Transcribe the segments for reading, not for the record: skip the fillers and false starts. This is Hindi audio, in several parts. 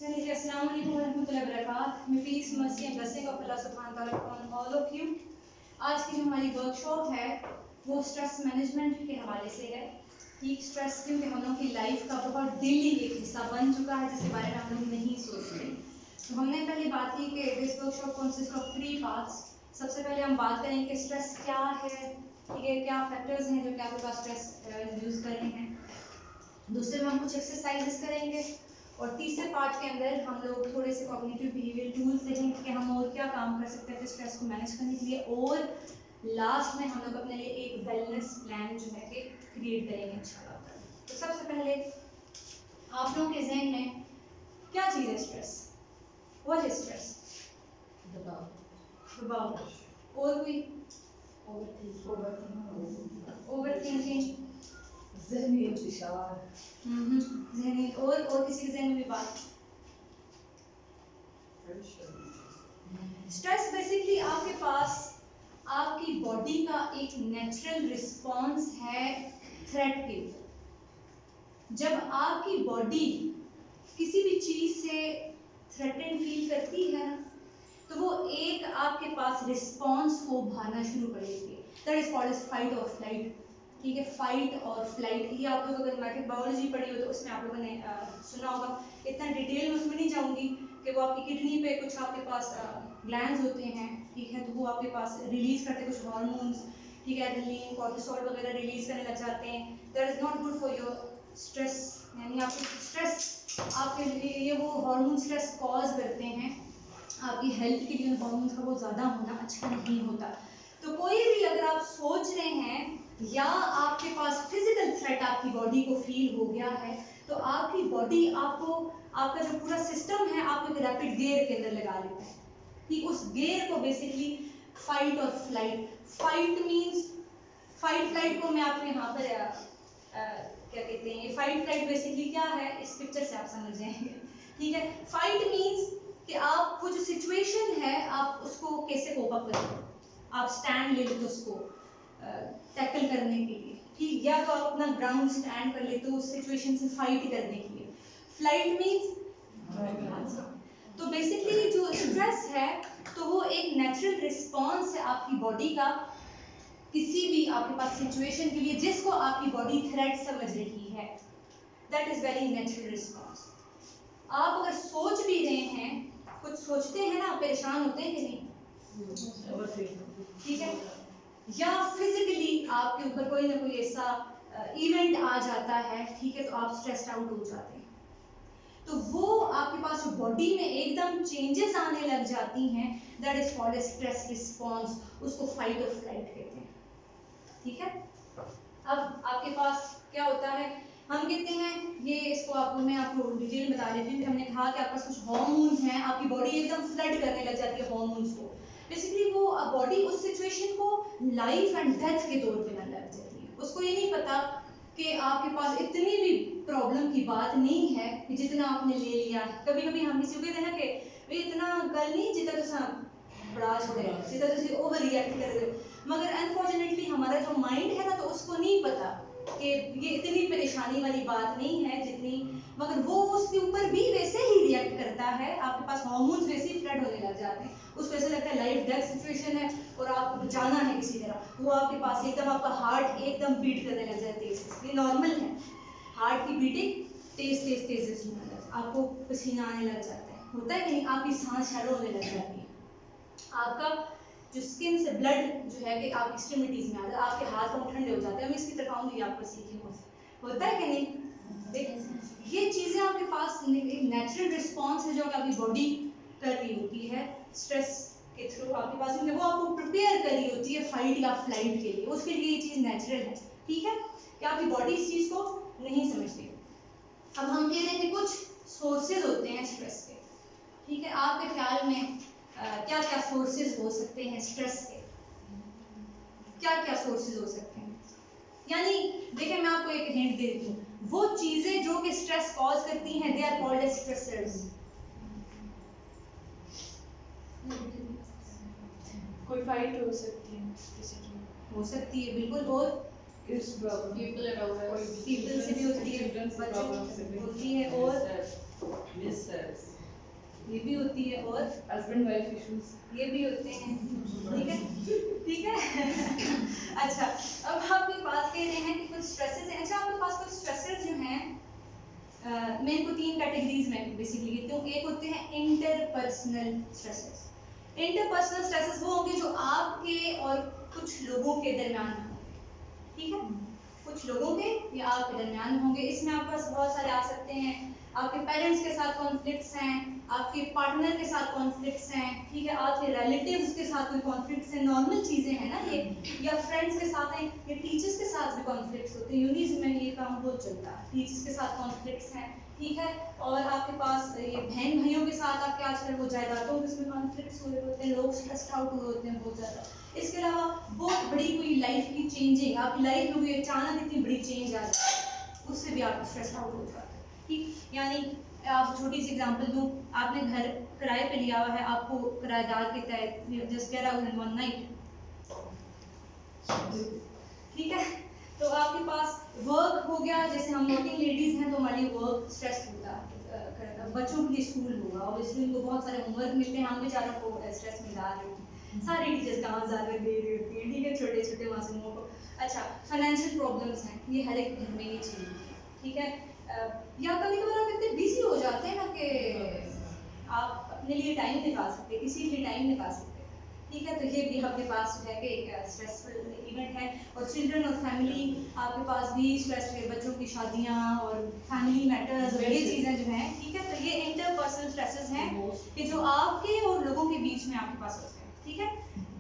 चलिए, अस्सलाम वालेकुम रहमतुल्लाहि व बरकातहू। मैं peace mercy and blessing of Allah सुब्हानहू व तआला अपॉन ऑल ऑफ यू। आज की जो हमारी वर्कशॉप है वो स्ट्रेस मैनेजमेंट के हवाले से है कि स्ट्रेस क्योंकि हम लोग की लाइफ का बहुत डेली एक हिस्सा बन चुका है, जिसके बारे में हम लोग नहीं सोचते। तो हमने पहले बात की कि this workshop consist of 3 parts. सबसे पहले हम बात करेंगे कि स्ट्रेस क्या है, ठीक है, क्या फैक्टर्स हैं जो कि आपके पास स्ट्रेस इंड्यूस कर रहे हैं। दूसरे में हम कुछ एक्सरसाइजेस करेंगे और तीसरे पार्ट के अंदर हम लोग थोड़े से कॉग्निटिव बिहेवियर टूल्स देखेंगे कि हम और क्या काम कर सकते हैं स्ट्रेस को मैनेज करने के लिए। और लास्ट में हम लोग अपने लिए एक वेलनेस प्लान जो है कि क्रिएट करेंगे इंशाल्लाह। तो सबसे पहले आप लोगों के जहन में क्या चीज़ है स्ट्रेस? What is stress? दबाव। और कोई? ओवर थिंकिंग, ज़हनी इंतशार, ज़हनी और किसी के ज़हन में भी बात? स्ट्रेस बेसिकली आपके पास आपकी बॉडी का एक नेचुरल रिस्पॉन्स है थ्रेट के ऊपर। जब आपकी बॉडी किसी भी चीज़ से थ्रेटेन फील करती है ना, तो वो एक आपके पास रिस्पॉन्स को उभारना शुरू कर देती है। That is called as fight और फ्लाइट। ठीक है, फाइट और फ्लाइट, ये आप लोग अगर मैट्रिक बायोलॉजी पढ़ी हो तो उसमें आप लोगों ने सुना होगा। इतना डिटेल में उसमें नहीं जाऊंगी कि वो आपकी किडनी पे कुछ आपके पास ग्लैंड्स होते हैं, ठीक है, तो वो आपके पास रिलीज करते हैं कुछ हार्मोन्स, ठीक है, एड्रेनलिन, कॉर्टिसोल वगैरह रिलीज करने लग जाते हैं। That is not good for your stress, यानी आपको स्ट्रेस आपके लिए ये वो हार्मोन स्ट्रेस कॉज करते हैं। आपकी हेल्थ के लिए हार्मोन्स का बहुत ज़्यादा होना अच्छा नहीं होता। तो कोई भी अगर आप सोच रहे हैं या आपके पास फिजिकल थ्रेट आपकी बॉडी को फील हो गया है, तो आपकी बॉडी आपको, आपका जो पूरा सिस्टम है आपको एक रैपिड गेयर के अंदर लगा लेता है कि उस गेयर को बेसिकली फाइट और flight. Fight means, fight flight को मैं आपको यहाँ पर क्या कहते हैं, फाइट फ्लाइट बेसिकली क्या है इस पिक्चर से आप समझ जाएंगे। ठीक है, फाइट मींस कि आप वो जो सिचुएशन है आप उसको कैसे कोप अप करें, आप स्टैंड ले लेते उसको टैकल करने के लिए, ठीक, या तो आप अपना ग्राउंड स्टैंड कर लेते हो उस सिचुएशन से फाइट करने के लिए। फ्लाइट मींस, तो बेसिकली जो स्ट्रेस है तो वो एक नेचुरल रिस्पॉन्स है आपकी बॉडी का किसी भी आपके पास सिचुएशन के लिए जिसको आपकी बॉडी थ्रेट समझ रही है। That is very natural response. आप अगर सोच भी रहे हैं, कुछ सोचते हैं ना, परेशान होते हैं कि नहीं, ठीक है, या फिजिकली आपके ऊपर कोई ना कोई ऐसा इवेंट आ जाता है, ठीक है, तो आप स्ट्रेस्ड आउट हो जाते हैं। तो वो आपके पास बॉडी में एकदम चेंजेस आने लग जाती हैं, that is called a stress response. उसको फाइट और फ्लाइट कहते हैं। ठीक है, अब आपके पास क्या होता है, हम कहते हैं ये, इसको आपको मैं आपको डिटेल बता देती हूँ। हमने कहा कि आपके पास कुछ हार्मोन्स हैं, आपकी बॉडी एकदम फ्लड करने लग जाती है हार्मोन्स को। बेसिकली वो बॉडी उस सिचुएशन को लाइफ एंड डेथ के तौर पे लग जाती है। उसको ये नहीं पता कि आपके पास इतनी भी प्रॉब्लम की बात नहीं है कि जितना आपने ले लिया। कभी कभी हम किसी को कहते हैं ना कि भाई इतना गल नहीं जितना तुसा बड़ा छोड़े, जितना तुसी ओवर रिएक्ट कर दे, मगर अनफॉर्चुनेटली हमारा जो माइंड है ना, तो उसको नहीं पता कि ये इतनी परेशानी वाली बात नहीं है जितनी, मगर वो उसके ऊपर भी वैसे ही रिएक्ट करता है। आपके पास हार्मोन्स वैसे ही फ्लड होने लग जाते हैं, उसको ऐसा लगता है लाइफ डेथ सिचुएशन है और आपको जाना है किसी तरह। वो आपके पास एकदम, आपका हार्ट एकदम बीट करने लग जाती है। ये नॉर्मल है, हार्ट की बीटिंग तेज तेज तेज होने लग जाती है, आपको पसीना आने लग जाता है, होता है कि नहीं, आपकी सांस शैलो होने लग जाती है, आपका जो स्किन से ब्लड जो है कि आप एक्सट्रीमिटीज में आ जाता है, आपके हाथ पांव ठंडे हो जाते हैं। मैं इसकी तरफ आऊंगी आपको सीखने को, होता है कि नहीं। देख, ये चीजें आपके पास एक नेचुरल रिस्पॉन्स है जो आपकी बॉडी कर रही होती है स्ट्रेस के थ्रू आपके पास, क्योंकि वो आपको प्रिपेयर कर रही होती है फाइट या फ्लाइट के लिए, उसके लिए ये चीज नेचुरल है। ठीक है, कि आपकी बॉडी इस चीज को नहीं समझती। अब हम कह रहे हैं कि कुछ सोर्सेज होते हैं स्ट्रेस के, ठीक है, आपके ख्याल में क्या क्या सोर्सेज हो सकते हैं स्ट्रेस के? क्या क्या सोर्सेज हो सकते हैं? यानी देखिए, मैं आपको एक हिंट दे देती हूँ, वो चीजें जो कि स्ट्रेस कॉज करती हैं they are called as stressors. कोई फाइट हो सकती है किसी की, हो सकती है बिल्कुल, और किस प्रॉब्लम, पीपल से भी होती है, बच्चों होती है, और मिसेस ये भी होती है, और हस्बैंड वाइफ इश्यूज ये भी होते हैं। ठीक है, ठीक है। अच्छा, अब हम ये बात कह रहे हैं कि कुछ स्ट्रेसेस हैं। अच्छा, आपके पास कुछ स्ट्रेसेस जो हैं, मैं इनको 3 कैटेगरीज में बेसिकली कहती हूँ। एक होते हैं इंटरपर्सनल स्ट्रेसेस। इंटरपर्सनल स्ट्रेसेस वो होंगे जो आपके और कुछ लोगों के दरमियान होंगे। ठीक है, कुछ लोगों के या आपके दरमियान होंगे। इसमें आपके पास बहुत सारे आ सकते हैं। आपके पेरेंट्स के साथ कॉन्फ्लिक्ट्स हैं, आपके पार्टनर के साथ कॉन्फ्लिक्ट्स हैं, ठीक है, आपके रिलेटिव्स के साथ कोई कॉन्फ्लिक्ट्स हैं, नॉर्मल चीज़ें हैं ना ये, या फ्रेंड्स के साथ हैं, या टीचर्स के साथ भी कॉन्फ्लिक्ट्स होते हैं। यूनिज में ये काम बहुत चलता है, टीचर्स के साथ कॉन्फ्लिक्ट्स हैं, ठीक है। और आपके पास ये बहन भाइयों के साथ आपके आजकल वो जायदादों में इसमें कॉन्फ्लिक्ट्स हुए होते हैं, लोग स्ट्रेस्ड आउट हुए होते हैं बहुत ज़्यादा। इसके अलावा बहुत बड़ी कोई लाइफ की चेंजिंग, आपकी लाइफ में कोई अचानक इतनी बड़ी चेंज आ जाए, उससे भी आप स्ट्रेस आउट हो जाते हैं। ठीक, यानी आप छोटी सी एग्जांपल दूं, आपने घर किराए पे लिया हुआ है, आपको किराएदार कहता है just get out in one night, ठीक है। तो आपके पास वर्क हो गया, जैसे हम वर्किंग लेडीज हैं तो हमारी वर्क स्ट्रेस होता है। बच्चों के लिए स्कूल होगा, ऑब्वियसली उनको बहुत सारे होमवर्क मिलते हैं, हम बेचारों को स्ट्रेस में डाल रहे हैं, सारे टीचर्स कहाँ ज़्यादा दे रही होती है, ठीक है, छोटे छोटे मासूमों को। अच्छा, फाइनेंशियल प्रॉब्लम्स हैं, ये हर एक घर में ये चीज़ होती है, ठीक है। या कभी कभार आप इतने बिजी हो जाते हैं ना कि आप अपने लिए टाइम निकाल सकते, किसी के लिए टाइम निकाल सकते, ठीक है। तो ये भी आपके पास जो है कि एक स्ट्रेसफुल इवेंट है। और चिल्ड्रन और फैमिली, आपके पास भी स्ट्रेस है, बच्चों की शादियाँ और फैमिली मैटर्स और ये चीज़ें जो हैं, ठीक है। तो ये इंटरपर्सनल स्ट्रेसेस हैं कि जो आपके और लोगों के बीच में आपके पास होते हैं, ठीक है।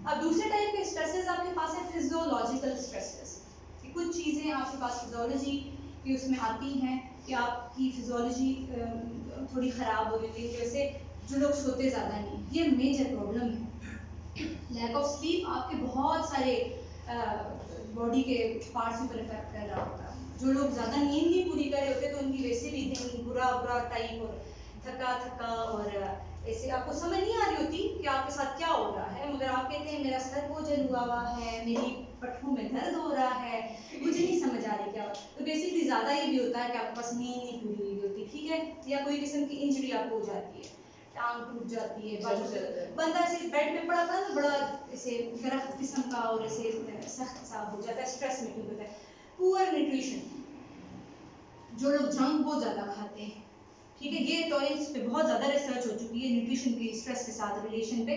अब दूसरे टाइप के स्ट्रेसेस आपके पास है फिजियोलॉजिकल स्ट्रेसेस, कि कुछ चीज़ें आपके पास फिजियोलॉजी की उसमें आती हैं कि आपकी फिजियोलॉजी थोड़ी ख़राब हो रही है, जैसे जो लोग सोते ज़्यादा नहीं, ये मेजर प्रॉब्लम है। लैक ऑफ स्लीप आपके बहुत सारे बॉडी के पार्ट्स पर इफेक्ट कर रहा होता है। जो लोग ज़्यादा नींद नहीं पूरी कर रहे होते तो उनकी वैसे भी दिन बुरा बुरा टाइप और थका थका और ऐसे आपको समझ नहीं आ रही होती कि आपके साथ क्या हो रहा है, मगर आप कहते हैं मेरा सर बोझल हुआ हुआ है, मेरी पट्टों में दर्द हो रहा है, मुझे नहीं समझ आ रही क्या। तो बेसिकली ज़्यादा ये भी होता है कि आपके पास नींद नहीं पूरी हुई होती, ठीक है, या कोई किस्म की इंजरी आपको हो जाती है, टांग टूट जाती है, बंदा ऐसे बेड पे पड़ा था ना, बड़ा ऐसे गर्म किस्म का और ऐसे सख्त सा हो जाता है, स्ट्रेस में होता है। पुअर न्यूट्रिशन, जो लोग जंक बहुत ज़्यादा खाते हैं, ठीक है, ये तो इस पे बहुत ज़्यादा रिसर्च हो चुकी है न्यूट्रिशन की स्ट्रेस के साथ रिलेशन पे,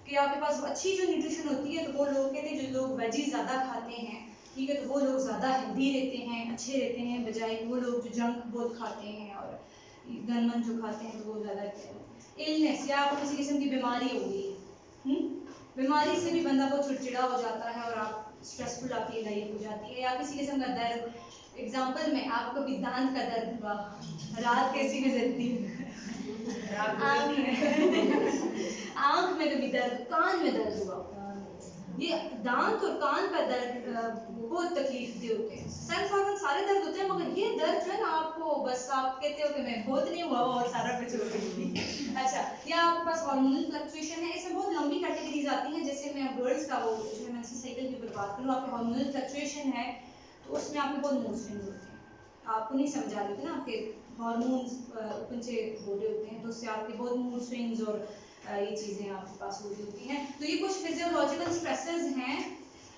कि आपके पास अच्छी जो न्यूट्रिशन होती है तो वो लोग कहते हैं जो लोग वेजीज ज़्यादा खाते हैं, ठीक है, तो वो लोग ज़्यादा हेल्दी रहते हैं, अच्छे रहते हैं, बजाय वो लोग जो जंक बहुत खाते हैं और गनमन जो खाते हैं तो वो ज़्यादा इलनेस या आपको किसी किस्म की बीमारी हो गई, बीमारी से भी बंदा बहुत चिड़चिड़ा हो जाता है और आप स्ट्रेसफुल आपकी लाइफ हो जाती है, या किसी किस्म का दर्द, एग्जांपल में आपको भी दांत का दर्द हुआ, रात कैसी गुजरती है, आँख में कभी दर्द, कान में दर्द हुआ, ये दांत और कान का दर्द बहुत तकलीफ दे होते हैं। सेंस ऑर्गन सारे दर्द होते हैं, मगर ये दर्द जो है ना आपको बस आप कहते हो कि मैं बहुत नहीं हुआ और सारा कुछ हो गई। अच्छा, या आपके पास हार्मोनल फ्लक्चुएशन है, इसमें बहुत लंबी कैटेगरीज आती हैं, जैसे मैं गर्ल्स का वो जो मैं साइकिल की बात करूँ, आपके हार्मोनल फ्लक्चुएशन है तो उसमें आपके बहुत मूड स्विंग्स होते हैं, आपको नहीं समझ आ रही थी ना, आपके हार्मोन्स ऊपर से हो रहे होते हैं तो उससे आपके बहुत मूड स्विंग्स और ये चीज़ें आपके पास हो रही होती हैं। तो ये कुछ फिजियोलॉजिकल स्ट्रेसेस हैं।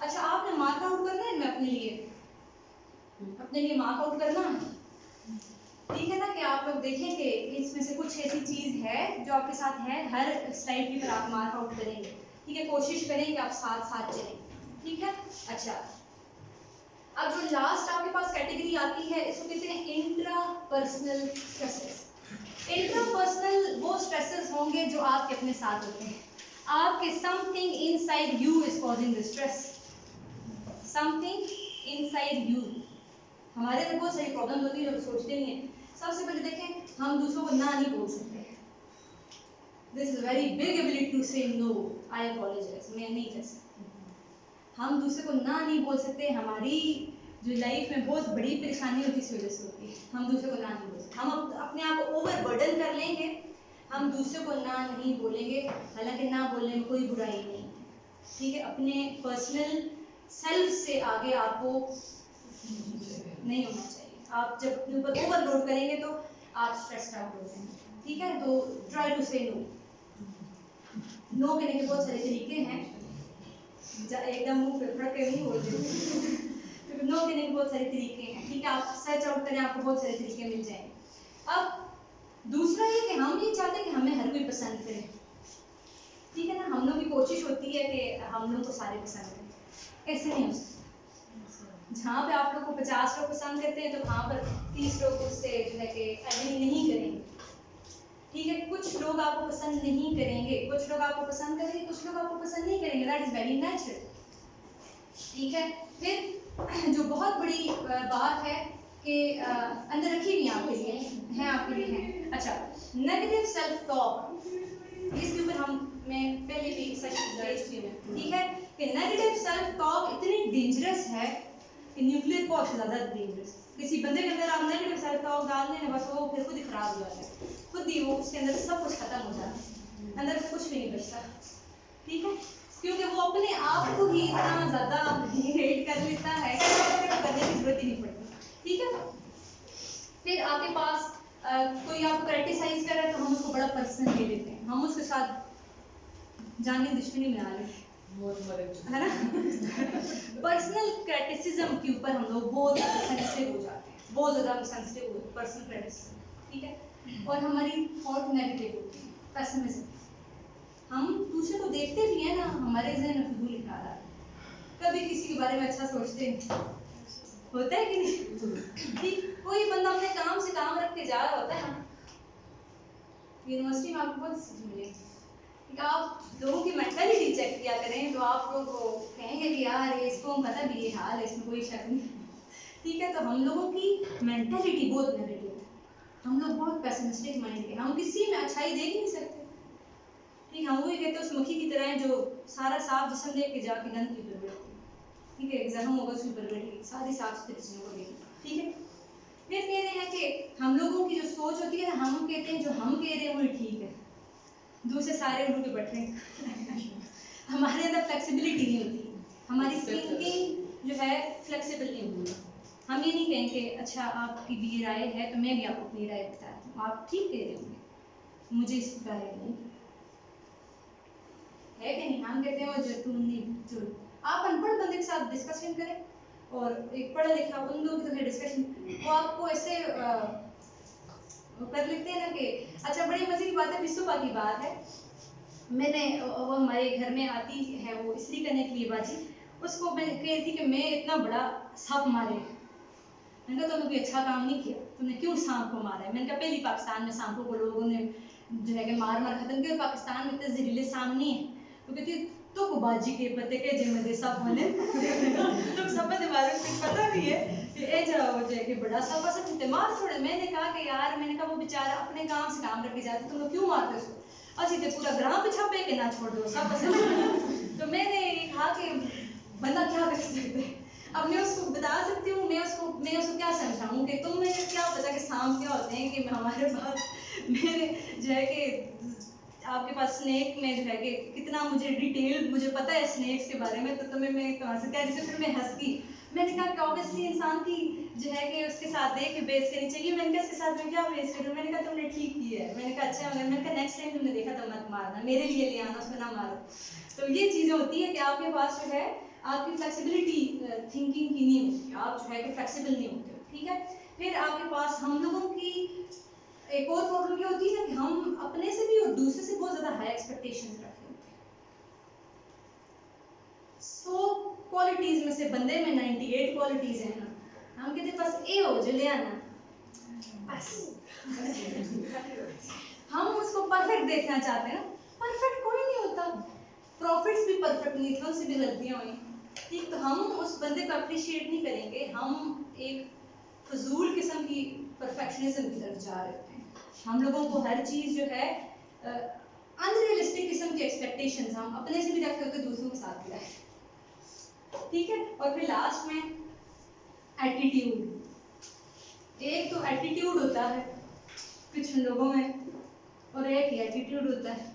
अच्छा, आपने मार्क आउट करना है, मैं अपने लिए मार्क आउट करना है, ठीक है ना, कि आप लोग देखें कि इसमें से कुछ ऐसी चीज़ है जो आपके साथ है, हर स्लाइड की पर आप मार्क आउट करेंगे, ठीक है, कोशिश करें कि आप साथ साथ चलें, ठीक है। अच्छा, अब जो लास्ट आपके पास कैटेगरी आती है इसको कहते हैं इंट्रापर्सनल स्ट्रेसेस। इंट्रापर्सनल वो स्ट्रेसेस होंगे जो आपके अपने साथ होते हैं, आपके something inside you is causing the stress, something inside you. हमारे में बहुत सारी प्रॉब्लम होती है जो सोचते नहीं है। सबसे पहले देखें, हम दूसरों को ना नहीं बोल सकते, this is very big ability to say no, I apologise, मैं नहीं कर सकती, हम दूसरे को ना नहीं बोल सकते। हमारी जो लाइफ में बहुत बड़ी परेशानी होती है इस वजह से होती है, हम दूसरे को ना नहीं बोल सकते, हम अपने आप को ओवर बर्डन कर लेंगे, हम दूसरे को ना नहीं बोलेंगे, हालांकि ना बोलने में कोई बुराई नहीं है, ठीक है। अपने पर्सनल सेल्फ से आगे आपको नहीं होना चाहिए, आप जब अपने ऊपर ओवरलोड करेंगे तो आप स्ट्रेस्ड आउट हो जाएंगे, ठीक है, तो try to say no. No कहने के बहुत सारे तरीके हैं, एकदम मुंह पे फट के नहीं बोलते तो नो कहने के बहुत सारे तरीके हैं, ठीक है, आप सर्च आउट करें, आपको बहुत सारे तरीके मिल जाएंगे। अब दूसरा ये कि हम ये चाहते हैं कि हमें हर कोई पसंद करे, ठीक है ना, हम लोग की कोशिश होती है कि हम लोग को सारे पसंद करें। ऐसे नहीं हो सकता। जहाँ पे आप लोग को 50 लोग पसंद करते हैं तो वहाँ पर 30 लोग उससे जो है कि एग्री नहीं करेंगे, ठीक है। कुछ लोग आपको पसंद नहीं करेंगे, कुछ लोग आपको पसंद करेंगे, कुछ लोग आपको पसंद नहीं करेंगे, दैट इज वेरी नेचुरल, ठीक है। फिर जो बहुत बड़ी बात है कि अंदर रखी हुई आपके लिए है, आपके लिए है, अच्छा, नेगेटिव सेल्फ टॉक, इसके ऊपर मैं पहले भी सेशन भेज चुकी हूँ, ठीक है, कि नेगेटिव सेल्फ टॉक इतनी डेंजरस है कि न्यूक्लियर बहुत ज़्यादा डेंजरस। किसी बंदे के अंदर आप नेगेटिव सेल्फ टॉक डाल दें बस वो फिर खुद ही खराब हो जाता है, खुद ही वो उसके अंदर सब कुछ खत्म हो जाता है, अंदर कुछ भी नहीं बचता, ठीक है, क्योंकि वो अपने आप को ही इतना ज़्यादा हेट कर लेता है कि करने की जरूरत ही नहीं पड़ती, ठीक है। फिर आपके पास कोई आपको क्रिटिसाइज कर रहा है तो हम उसको बड़ा पर्सनल ले लेते हैं, हम उसके साथ जाने दुश्मनी बना लेते हैं, है ना पर्सनल क्रिटिसिज्म के ऊपर हम लोग बहुत ज़्यादा सेंसिटिव हो जाते हैं, बहुत ज़्यादा सेंसिटिव हो पर्सनल क्रिटिसिज्म, ठीक है, और हमारी थॉट नेगेटिव होती है, पेसिमिज्म, हम दूसरे को देखते भी हैं ना, हमारे जहन में फजूल ख्याल आता है, कभी किसी के बारे में अच्छा सोचते हैं, होता है कि नहीं, ठीक, कोई बंदा अपने काम से काम रख के जा रहा होता है ना, यूनिवर्सिटी में आपको बहुत सीख मिलेगी, आप लोगों की मेंटालिटी चेक किया करें तो आप लोग कहेंगे कि यार इसको पता भी ये हाल है, इसमें कोई शक नहीं, ठीक है। तो हम लोगों की मेंटालिटी बहुत नेगेटिव है, हम लोग बहुत पेसिमिस्टिक माइंड के, हम किसी में अच्छाई देख नहीं सकते, ठीक, हम वही कहते हैं उस मक्खी की तरह जो सारा साफ जिस्म देख के जाके गंदगी पर बैठती है, ठीक है, जख्म होगा उसके ऊपर बैठेगी, सारी साफ सुथरी चीज़ों को देखें, ठीक है। फिर कह रहे हैं कि हम लोगों की जो सोच होती है ना, हम कहते हैं जो हम कह रहे हैं वही ठीक है, दूसरे सारे उल्लू के बैठ रहे हैं हमारे अंदर फ्लेक्सिबिलिटी नहीं होती, हमारी थिंकिंग जो है फ्लेक्सिबल नहीं होती, हम ये नहीं कहेंगे अच्छा आपकी भी ये राय है तो मैं भी आपको अपनी राय बताती हूँ, आप ठीक कह रहे होंगे, मुझे इसकी राय नहीं है कि नहीं, हम कहते हैं वो जटून नहीं जो आप अनपढ़ बंदे के साथ डिस्कशन करें और एक पढ़ा लिखा उन लोगों की डिस्कशन, वो आपको ऐसे कर लेते हैं ना कि अच्छा, बड़ी मजे की बात है, बिस्सुबा की बात है, मैंने वो हमारे घर में आती है वो इस्त्री करने के लिए बाजी, उसको मैं कह रही थी कि मैं इतना बड़ा सांप मारे, मैंने कहा तुमने कोई अच्छा काम नहीं किया, तुमने क्यों सांप को मारा है, मैंने कहा पहली पाकिस्तान में सांपों को लोगों ने जो है कि मार मार खत्म किया, पाकिस्तान में इतने जहरीले सांप नहीं है, तो कहती तो को बाजी के पते के जिम्मे दे सांप वाले तो सब दीवारों से पता नहीं है कि ए जाओ जो है कि बड़ा सांप ऐसा कितने मार छोड़े, मैंने कहा कि यार, मैंने कहा वो बेचारा अपने काम से काम रख के जाते, तुम लोग क्यों मारते उसको, अच्छी थे पूरा ग्राम पीछा पे के ना छोड़ दो सब तो मैंने कहा कि बंदा क्या कर सकते हैं, अब मैं उसको बता सकती हूँ, मैं उसको क्या समझाऊँ कि तुम्हें क्या पता कि सांप क्या होते हैं, कि हमारे पास मेरे जो है कि आपके पास स्नेक में जो है कि कितना मुझे डिटेल मुझे पता है स्नेक्स के बारे में, तो तुम्हें मैं कहाँ से कह रही थी, फिर मैं हंस गई, मैंने कहा कि ऑब्वियसली इंसान की जो है कि उसके साथ देख के बेस करनी चाहिए, मैंने कहा इसके साथ मैं क्या बेस करूँ, मैंने कहा तुमने ठीक की है, मैंने कहा अच्छा, मगर मैंने कहा नेक्स्ट टाइम तुमने देखा तो मत मारना, मेरे लिए ले आना, उसमें ना मारो, तो ये चीज़ें होती है कि आपके पास जो है आपकी फ्लेक्सिबिलिटी थिंकिंग की नहीं होती, आप जो है कि फ्लेक्सिबल नहीं होते, ठीक है। फिर आपके पास हम लोगों की एक और प्रॉब्लम क्या होती है ना कि हम अपने से भी और दूसरे से बहुत ज्यादा हाई एक्सपेक्टेशंस रखते होते हैं, 100 क्वालिटीज में से बंदे में 98 क्वालिटीज है ना, हम कहते बस ए हो जो ले आना, बस हम उसको परफेक्ट देखना चाहते हैं ना, परफेक्ट कोई नहीं होता, प्रॉफिट्स भी परफेक्ट नहीं थे, उनसे भी गलतियां हुई, ठीक, तो हम उस बंदे को अप्रिशिएट नहीं करेंगे, हम एक फजूल किस्म की परफेक्शनिज्म की तरफ जा रहे होते हैं, हम लोगों को हर चीज़ जो है अनरियलिस्टिक किस्म की एक्सपेक्टेशंस हम अपने से भी रखते होते, दूसरों के साथ भी रखते, ठीक है। और फिर लास्ट में एटीट्यूड, एक तो एटीट्यूड होता है कुछ लोगों में और एक ही एटीट्यूड होता है,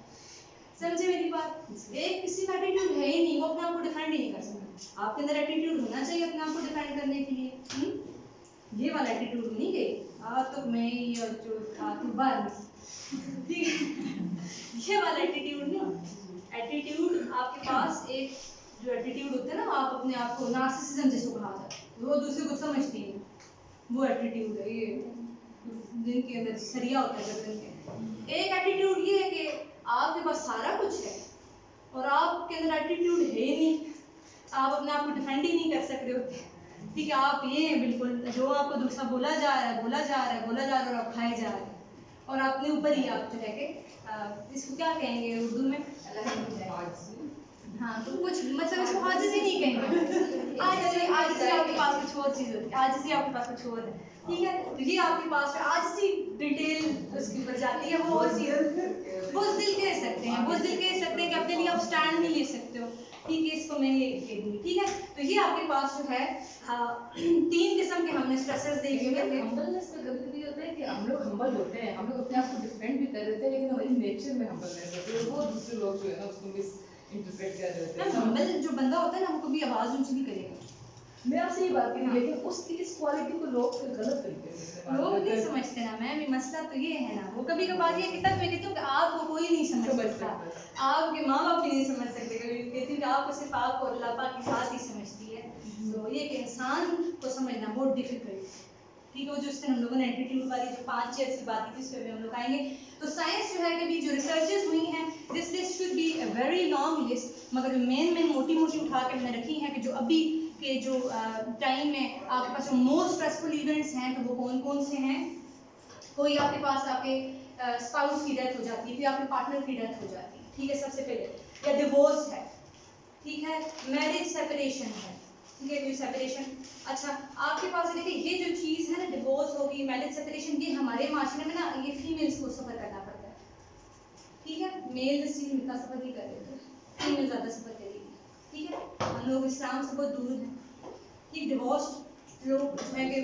समझे मेरी बात, एक किसी का एटीट्यूड है ही नहीं, वो अपने आप को डिफेंड ही नहीं कर सकता, आपके अंदर एटीट्यूड होना चाहिए अपने आप को डिफेंड करने के लिए, ये वाला एटीट्यूड नहीं गई, तो मैं ही और जो था तू बाहर ठीक है। ये वाला एटीट्यूड ना, एटीट्यूड आपके पास एक जो एटीट्यूड होता है ना, आप अपने आप को नार्सिसिज्म जिसको कहा जाता है, वो दूसरे को समझती है, वो एटीट्यूड है ये जिनके अंदर सरिया होता है गर्दन के। एक एटीट्यूड ये है कि आपके पास सारा कुछ है और आपके अंदर एटीट्यूड है ही नहीं, आप अपने आप को डिफेंड ही नहीं कर सकते होते, ठीक है। आप ये हैं बिल्कुल, जो आपको दूसरा बोला जा रहा है और आप खाए जा रहे हैं, और अपने ऊपर ही आप जो है कि इसको क्या कहेंगे उर्दू में, हाँ तो कुछ मतलब इसको आजिज़ी नहीं कहेंगे, आजिज़ी आपके पास कुछ और चीज़ होती है, आजिज़ी आपके पास कुछ और है, ठीक है। तो ये आपके पास आजिज़ी डिटेल उसके ऊपर जाती है, वो और चीज़ बुज़दिल कह सकते हैं, बुज़दिल कह सकते हैं कि अपने लिए आप स्टैंड नहीं ले सकते हो, ठीक है, इसको मैं ये कह दूँगी, ठीक है। तो ये आपके पास जो है 3 किस्म के हमने स्ट्रेसर्स देखे हुए। हम्बलनेस में कभी-कभी होता है कि हम लोग हम्बल होते हैं, हम लोग अपने आप को डिफेंड भी कर देते हैं, लेकिन हमारी नेचर में हम्बलनेस होती है, वो दूसरे लोग जो है ना उसको मिस इंटरप्रेट कर देते हैं। हम्बल जो बंदा होता है ना, वो कभी आवाज़ ऊंची नहीं करेगा। मैं आपसे ये बात करी, लेकिन उसकी इस क्वालिटी को लोग फिर गलत तरीके से इस्तेमाल लोग करते नहीं हैं। समझते ना मैम, ये मसला तो ये है ना, वो कभी कभार ये कहता है, मैं कहती हूँ कि आपको कोई नहीं समझ सकता, आपके माँ बाप भी नहीं समझ सकते, कभी कहती हूँ कि आपको सिर्फ आपको अल्लाह पाक की ज़ात ही समझती है, तो ये एक इंसान को समझना बहुत डिफिकल्ट है, ठीक है। जो उससे हम लोगों ने एटीट्यूड वाली जो 5 चीज़ की बात की थी, उस पर भी हम लोग आएंगे। तो साइंस जो है कि भी जो रिसर्चेस हुई हैं, this list should be a very long list, मगर जो मेन मोटी उठा के मैंने रखी हैं कि जो अभी के जो टाइम में आपके पास जो मोस्ट स्ट्रेसफुल इवेंट्स हैं, तो वो कौन कौन से हैं। कोई आपके पास आपके स्पाउस की डेथ हो जाती है, फिर आपके पार्टनर की डेथ हो जाती है, ठीक है, सबसे पहले, या डिवोर्स है, ठीक है, मैरिज सेपरेशन है, ठीक है, कोई सेपरेशन। अच्छा, आपके पास देखिए ये जो चीज़ है ना, डिवोर्स होगी, मैरिज सेपरेशन, ये हमारे माशरे में ना ये फीमेल्स को सफ़र करना पड़ता है, ठीक है, मेल स्टील इतना सफ़र नहीं कर रहे थे, फीमेल ज़्यादा सफ़र करेगी, ठीक है। हम लोग इस्लाम से बहुत दूर हैं, ठीक। डिवोर्स लोग है कि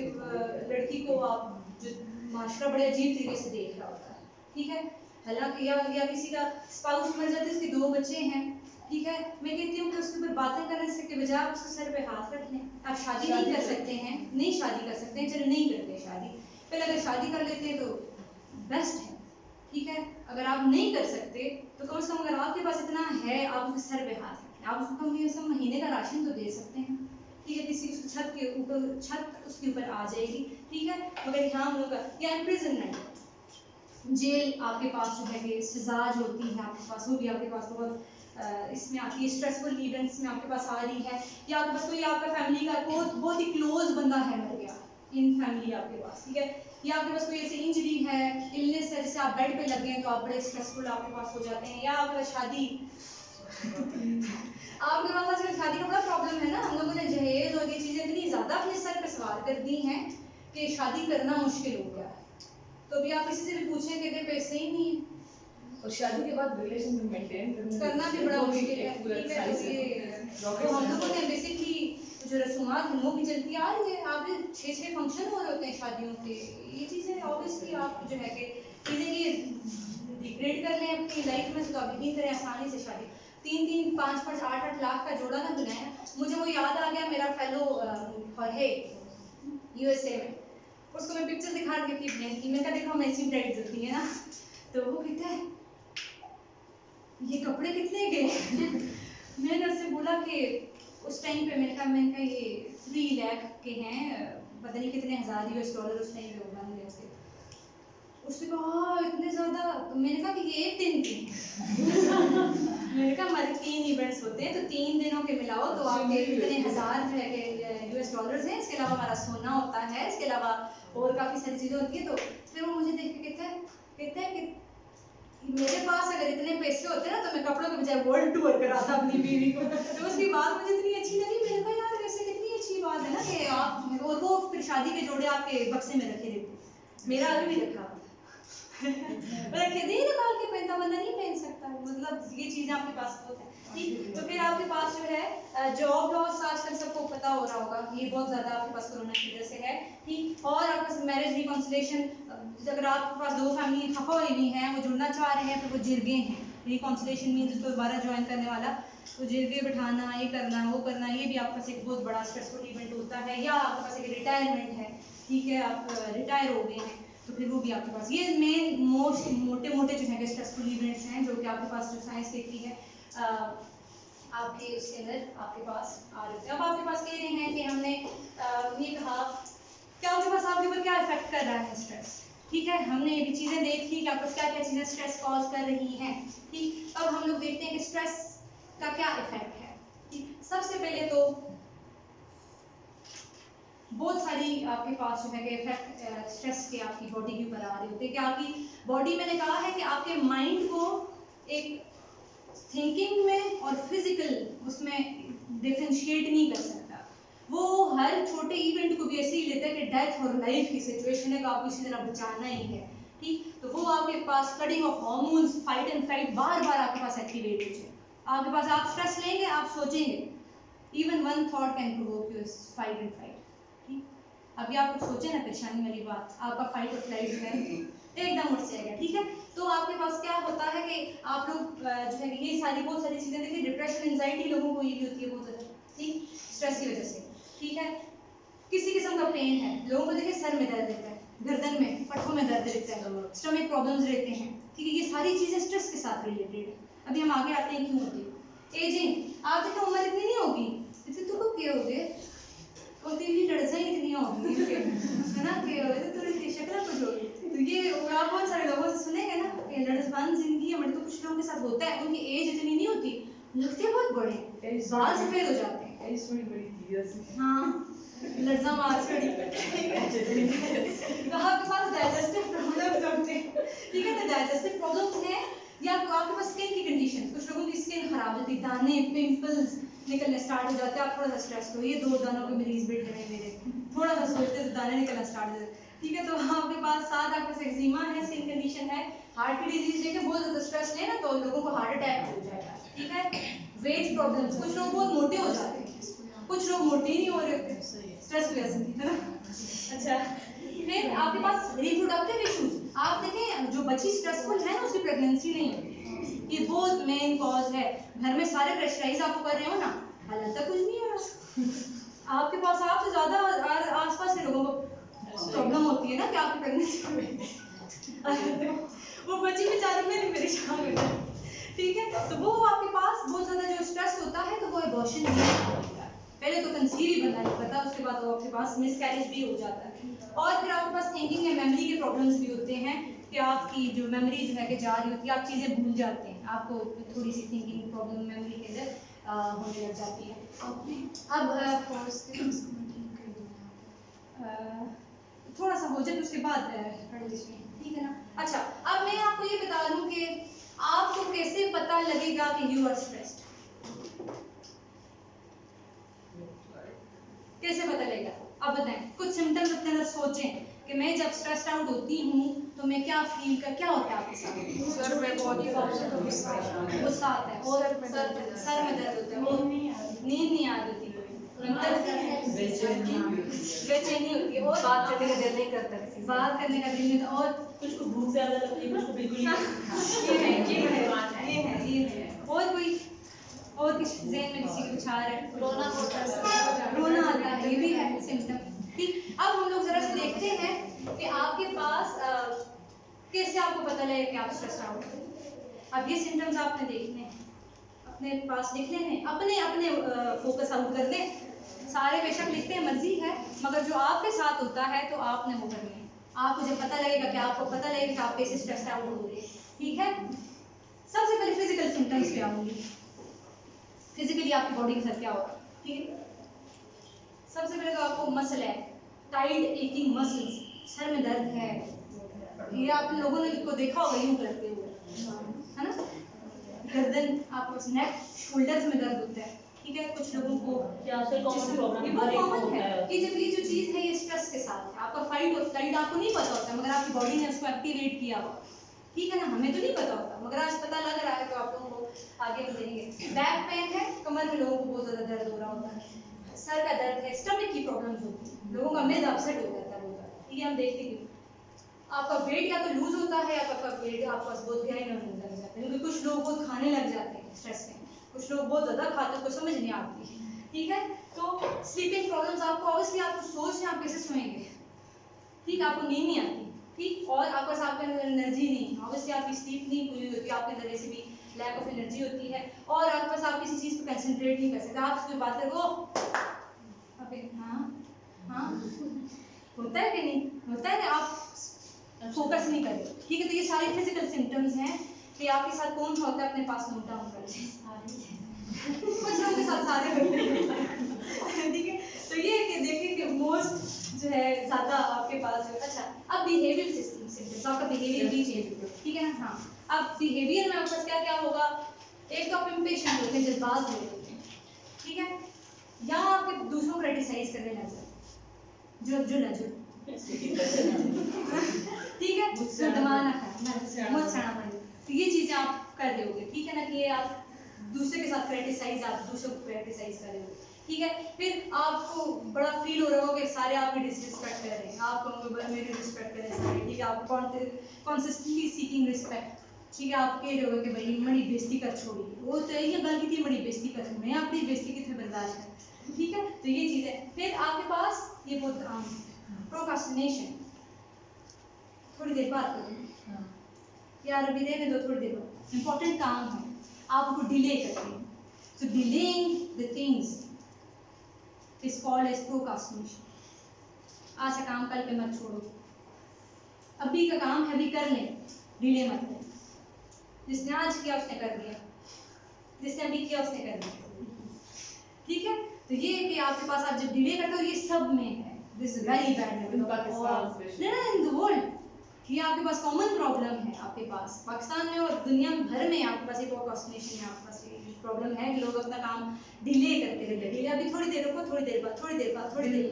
लड़की को आप जो माशरा बड़े अजीब तरीके से देख रहा होता है, ठीक है। हालांकि या किसी का स्पाउस मर जाता है, उसके 2 बच्चे हैं, ठीक है, मैं कहती हूँ कि उसके ऊपर बातें करने से के बजाय आप उसके सर पे हाथ रख लें। आप शादी नहीं कर सकते हैं, नहीं शादी कर सकते हैं, चलो नहीं करते शादी, पहले अगर शादी कर लेते हैं तो बेस्ट है, ठीक है। अगर आप नहीं कर सकते तो कम से कम अगर आपके पास इतना है, आप उसके सर पे हाथ रखें, आप उसको कम से कम महीने का राशन तो दे सकते हैं, ठीक है, किसी छत के ऊपर, छत उसके ऊपर आ जाएगी, ठीक है। मगर यहाँ हम लोग या इम्प्रिजनमेंट, जेल आपके पास जो है कि सजा जो होती है आपके पास, वो भी आपके पास बहुत इसमें आती है, स्ट्रेसफुल इवेंट्स में आपके पास आ रही है, या आपके पास कोई आपका फैमिली का बहुत ही क्लोज बंदा है मर गया इन फैमिली आपके पास, ठीक है, या आपके पास कोई ऐसी इंजरी है, इलनेस है, जैसे आप बेड पे लग गए हैं तो आप बड़े स्ट्रेसफुल आपके पास हो जाते हैं, या आपका शादी आपके पास आजकल शादी का बड़ा प्रॉब्लम है ना, हम लोगों ने जहेज और ये चीज़ें इतनी ज़्यादा अपने सर पे सवार कर दी हैं कि शादी करना मुश्किल हो गया है। तो अभी आप किसी से भी पूछें कि अगर पैसे ही नहीं है, और शादी के बाद रिलेशन मेंटेन करना भी बड़ा मुश्किल है, ठीक है। तो ये तो हम लोगों ने बेसिकली जो रसूमात हम लोग की चलती आ रही है, आप 6-6 फंक्शन हो रहे होते हैं शादियों के, ये चीज़ें ऑब्वियसली आप जो है कि चीज़ें ये डिग्रेड कर लें अपनी लाइफ में, तो आप यकीन करें आसानी से शादी 3-3, 5-5, 8-8 लाख का जोड़ा ना बनाया। मुझे वो याद आ गया, मेरा फेलो है USA में, उसको मैं पिक्चर दिखा रही थी अपने की, मैंने कहा देखो मैचिंग ब्राइड्स होती है ना, तो वो कहता है ये कपड़े कितने के मैंने उससे बोला कि उस टाइम पे मैंने कहा ये 3 लाख के हैं, पता नहीं कितने हज़ार $US उस टाइम पे बन गए थे। उसने कहा इतने ज़्यादा, तो मैंने कहा कि ये 1 दिन के मैंने कहा हमारे 3 इवेंट्स होते हैं, तो 3 दिनों के मिलाओ तो आपके इतने हज़ार जो है कि $US हैं, इसके अलावा हमारा सोना होता है, इसके अलावा और काफ़ी सारी चीज़ें होती है। तो फिर वो मुझे देख के कहता है कि मेरे पास अगर इतने पैसे होते ना तो मैं कपड़ों के बजाय वर्ल्ड टूर कराता अपनी बीवी को। तो उसकी बात मुझे इतनी अच्छी लगी, मैंने कहा यार वैसे कितनी अच्छी बात है ना कि आप, और वो फिर शादी के जोड़े आपके बक्से में रखे रहते, मेरा अभी भी रखा रखे दे निकाल के पहनता, बंदा नहीं पहन सकता, मतलब ये चीज़ें आपके पास बहुत है, ठीक। तो फिर आपके पास जो है जॉब लॉस आजकल सबको पता हो रहा होगा, ये बहुत ज़्यादा आपके पास कोरोना की वजह से है, ठीक। और आपके पास मैरिज रिकॉन्सिलेशन, अगर आपके पास 2 फैमिली खफा हुई भी हैं, वो जुड़ना चाह रहे हैं, तो वो जिरगे हैं, रिकॉन्सिलेशन मीन्स उसको दोबारा ज्वाइन करने वाला, तो जिरगे बिठाना, ये करना वो करना, ये भी आपके पास एक बहुत बड़ा स्ट्रेसफुल इवेंट होता है। या आपके पास एक रिटायरमेंट है, ठीक है, आप रिटायर हो गए हैं, तो फिर वो भी आपके पास, ये मेन मोटे मोटे जो है स्ट्रेसफुल इवेंट्स हैं जो कि आपके पास जो साइंस देखती है आपके उसके अंदर आपके पास आ रहे हैं। अब आपके पास कह रहे हैं कि हमने ये कहा कि आपके पास आपके ऊपर क्या इफेक्ट कर रहा है स्ट्रेस, ठीक है, हमने ये भी चीज़ें देखी कि आपको क्या क्या चीज़ें स्ट्रेस कॉज कर रही हैं, ठीक। अब हम लोग देखते हैं कि स्ट्रेस का क्या इफेक्ट है, ठीक। सबसे पहले तो बहुत सारी आपके पास जो है कि इफेक्ट स्ट्रेस के आपकी बॉडी के ऊपर आ रहे होते हैं कि आपकी बॉडी, मैंने कहा है कि आपके माइंड को एक थिंकिंग में और फिजिकल उसमें डिफरेंशिएट नहीं कर सकता, वो हर छोटे इवेंट को भी ऐसे ही लेता है कि डेथ और लाइफ की सिचुएशन है तो आपको इसी तरह बचाना ही है, ठीक। तो वो आपके पास flooding of hormones, fight and flight बार बार आपके पास एक्टिवेट हो जाए, आपके पास आप स्ट्रेस लेंगे, आप सोचेंगे, even one thought can provoke you fight and flight, ठीक। अभी आप कुछ सोचे ना परेशानी वाली बात, आपका फाइट और फ्लाइट है एकदम उठ जाएगा, ठीक है। तो आपके पास क्या होता है कि आप लोग जो है ये सारी बहुत सारी चीजें देखिए, डिप्रेशन एंजाइटी लोगों को ये भी होती है बहुत ज़्यादा, ठीक, स्ट्रेस की वजह से, ठीक है। किसी किस्म का पेन है लोगों को, देखिए सर में दर्द रहता है, गर्दन में, पट्टों में दर्द रहता है, स्टमक प्रॉब्लम्स रहते हैं, ठीक है, ये सारी चीजें स्ट्रेस के साथ रिलेटेड है। अभी हम आगे आते हैं क्यों होती है एजिंग, आप देखो उम्र इतनी नहीं होगी, इतने तो क्या हो गए और तेरी लड़जा ही इतनी होगी है ना, कि तो इसकी शक्ल कुछ होगी, तो ये आप बहुत सारे लोगों से सुनेंगे ना कि लड़जबान जिंदगी हमारे, तो कुछ लोगों के साथ होता है, उनकी एज इतनी नहीं होती, लगते बहुत बड़े, बाल सफेद हो जाते हैं, हाँ लड़जा मार छड़ी तो आपके पास डाइजेस्टिव प्रॉब्लम्स होते हैं, ठीक है, तो डाइजेस्टिव प्रॉब्लम्स हैं, या आपके पास स्किन की कंडीशन, कुछ लोगों की स्किन खराब होती है, दाने पिंपल्स निकलने स्टार्ट हो जाते हैं, आप थोड़ा सा स्ट्रेस लो, ये 2 दानों के मरीज बैठे हैं मेरे, थोड़ा सा सोचते तो दाने निकलना स्टार्ट हो जाते, ठीक है। तो आपके पास साथ आपके पास एक्जिमा है, स्किन कंडीशन है, हार्ट की डिजीज लेके बहुत ज्यादा स्ट्रेस लेना तो लोगों को हार्ट अटैक हो जाएगा, ठीक है। वेट प्रॉब्लम्स, कुछ लोग बहुत मोटे हो जाते हैं, कुछ लोग मोटे नहीं हो रहे होते स्ट्रेस की वजह से, है ना। अच्छा, फिर आपके पास रिप्रोडक्टिव इश्यूज, आप देखें जो बच्ची स्ट्रेसफुल है ना उसकी प्रेगनेंसी नहीं होती, ये बहुत मेन कॉज है। घर में सारे प्रेशराइज आपको कर रहे हो ना, हालांकि कुछ नहीं हो रहा, आपके पास आपसे ज्यादा आसपास के लोगों को प्रॉब्लम होती है ना कि आपकी प्रेगनेंसी में वो बच्ची बेचारी में नहीं परेशान हो जाए, ठीक है। तो वो आपके पास बहुत ज्यादा जो स्ट्रेस होता है तो वो एबॉर्शन नहीं होता है, पहले तो कंसीव ही बनना नहीं पता, उसके बाद तो आपके पास मिसकैरेज भी हो जाता है, और फिर आपके पास थिंकिंग या मेमोरी के प्रॉब्लम्स भी होते हैं कि आपकी जो मेमोरी जो है कि जा रही होती है, आप चीज़ें भूल जाते हैं, आपको थोड़ी सी थिंकिंग प्रॉब्लम मेमोरी के अंदर होने लग जाती है। अब थोड़ा सा हो जाए तो उसके बाद पढ़ लीजिए, ठीक है ना। अच्छा, अब मैं आपको ये बता दूं कि आपको कैसे पता लगेगा कि यू आर स्ट्रेस्ड, कैसे पता लगेगा, अब बताएं, कुछ सिम्टम्स अपने अंदर सोचें कि मैं जब स्ट्रेस्ड आउट होती हूँ तो मैं क्या फील कर, क्या होता है आपके साथ, सर में बॉडी गुस्सा आता है, और सर में दर्द होता है, और नींद नहीं आ रही, बेचैनी होती है, और बात करने का दिल नहीं करता, बात करने का दिल नहीं, और कुछ को भूख ज्यादा लगती है, कुछ को बिल्कुल नहीं। ये है, और कोई और किसी ज़हन में किसी को कुछ आ रहा है, रोना आता है, ये भी है सिम्टम, ठीक। अब हम लोग जरा से देखते हैं कि आपके पास कैसे आपको पता लगे कि आप स्ट्रेस आउट हैं। अब ये सिम्टम्स आपने देखने हैं, अपने पास लिख लेने, अपने अपने फोकस आउट कर दें, सारे बेशक लिखते हैं मर्जी है, मगर जो आपके साथ होता है तो आपने वो करने हैं, आपको जब पता लगेगा कि आपको पता लगेगा कि आप कैसे स्ट्रेस आउट हो रहे हैं, ठीक है। सबसे पहले फिजिकल सिम्टम्स पे आऊंगी, फिजिकली आपकी बॉडी के साथ क्या होगा, ठीक है। सबसे पहले तो आपको मसल है, टाइट एकिंग मसल्स, सर में दर्द है, ये आप लोगों ने को देखा होगा यूं करते हुए, है ना, गर्दन आपको नेक शोल्डर्स में दर्द होता है, ठीक है। कुछ लोगों को ये आजकल कॉमन प्रॉब्लम ये बहुत कॉमन है कि जब ये जो चीज है ये स्ट्रेस के साथ है, आपका फाइट और फ्लाइट आपको नहीं पता होता मगर आपकी बॉडी ने उसको एक्टिवेट किया हुआ, ठीक है ना, हमें तो नहीं पता होता मगर आज पता लग रहा है तो आप लोगों को आगे भी देंगे। बैक पेन है, कमर में लोगों को बहुत ज्यादा दर्द हो रहा होता है, सर का दर्द है, स्टमक की प्रॉब्लम्स होती है, लोगों का मेद अपसेट हो जाता है बहुत, ठीक है, हम देखते हैं आपका वेट या तो लूज होता है या तो आपका वेट आपके पास बहुत गहरे में लग जाता है, क्योंकि कुछ लोग बहुत खाने लग जाते हैं स्ट्रेस में, कुछ लोग बहुत ज्यादा खाते हैं, कुछ समझ नहीं आती, ठीक है। तो स्लीपिंग प्रॉब्लम्स आपको ऑब्वियसली आपको सोच है आप कैसे सोएंगे, ठीक, आपको नींद नहीं आती, ठीक, और आपके पास आपके अंदर एनर्जी नहीं, ऑब्वियसली आपकी स्लीप नहीं पूरी होती, आपके अंदर वैसे भी लैक ऑफ एनर्जी होती है, और आपके पास आप किसी चीज़ पर कंसंट्रेट नहीं कर सकते, आप उसकी बात करो अबे हाँ हाँ होता है कि नहीं होता है, आप फोकस नहीं करते, ठीक है। तो ये सारे फिजिकल सिम्टम्स हैं कि आपके साथ कौन सा होता है, अपने पास नोट डाउन कर लें, कुछ लोगों के साथ सारे होते हैं, ठीक है। तो ये है कि देखिए कि मोस्ट जो है ज़्यादा आपके पास जो, अच्छा अब बिहेवियर सिम्टम्स, आपका बिहेवियर भी चेंज, ठीक है ना। हाँ, अब बिहेवियर में आपके पास क्या क्या होगा, एक तो आप इम्पेशेंट होते हैं, जज्बात में होते हैं, ठीक है, या आपके दूसरों को क्रिटिसाइज करने लग जाते, जो नजर ठीक है, दिमाग ना खाए, मुझसे पड़े, तो ये चीज़ें आप कर रहे होगे, ठीक है ना, कि ये आप दूसरे के साथ क्रिटिसाइज, आप दूसरों को क्रिटिसाइज कर रहे हो, ठीक है। फिर आपको बड़ा फील हो रहा होगा कि सारे आपकी डिसरिस्पेक्ट कर रहे हैं, आप कहोगे मेरी रिस्पेक्ट करें सारे, ठीक है, आप कॉन्सिस्टेंटली सीकिंग रिस्पेक्ट, ठीक है, आप कह रहे हो कि भाई मड़ी बेइज्जती कर छोड़ी, वो तो यही गल की मड़ी बेइज्जती कर छोड़ी, अपनी बेइज्जती कितने बर्दाश्त है, ठीक है। तो ये चीज़ है। फिर आपके पास ये बहुत आम प्रोक्रास्टिनेशन, थोड़ी देर बात करूँ यार, अभी रहने दो थोड़ी देर बाद, इंपॉर्टेंट काम है, आपको डिले करते हैं, so delaying the things is called as procrastination। आज का काम कल पे मत छोड़ो, अभी का काम है अभी कर लें, डिले मत करें, जिसने आज किया उसने कर दिया, जिसने अभी किया उसने कर दिया, ठीक है। तो ये है कि आपके पास आप जब डिले करते हो, ये सब में है, this is very bad in Pakistan, in the world, ये आपके पास कॉमन प्रॉब्लम है, आपके पास पाकिस्तान में और दुनिया भर में आपके पास ये प्रोक्रास्टिनेशन है, आपके पास ये प्रॉब्लम है कि लोग अपना काम डिले करते रहते हैं, डिले अभी थोड़ी देर रुको, थोड़ी देर बाद, थोड़ी देर बाद, थोड़ी देर,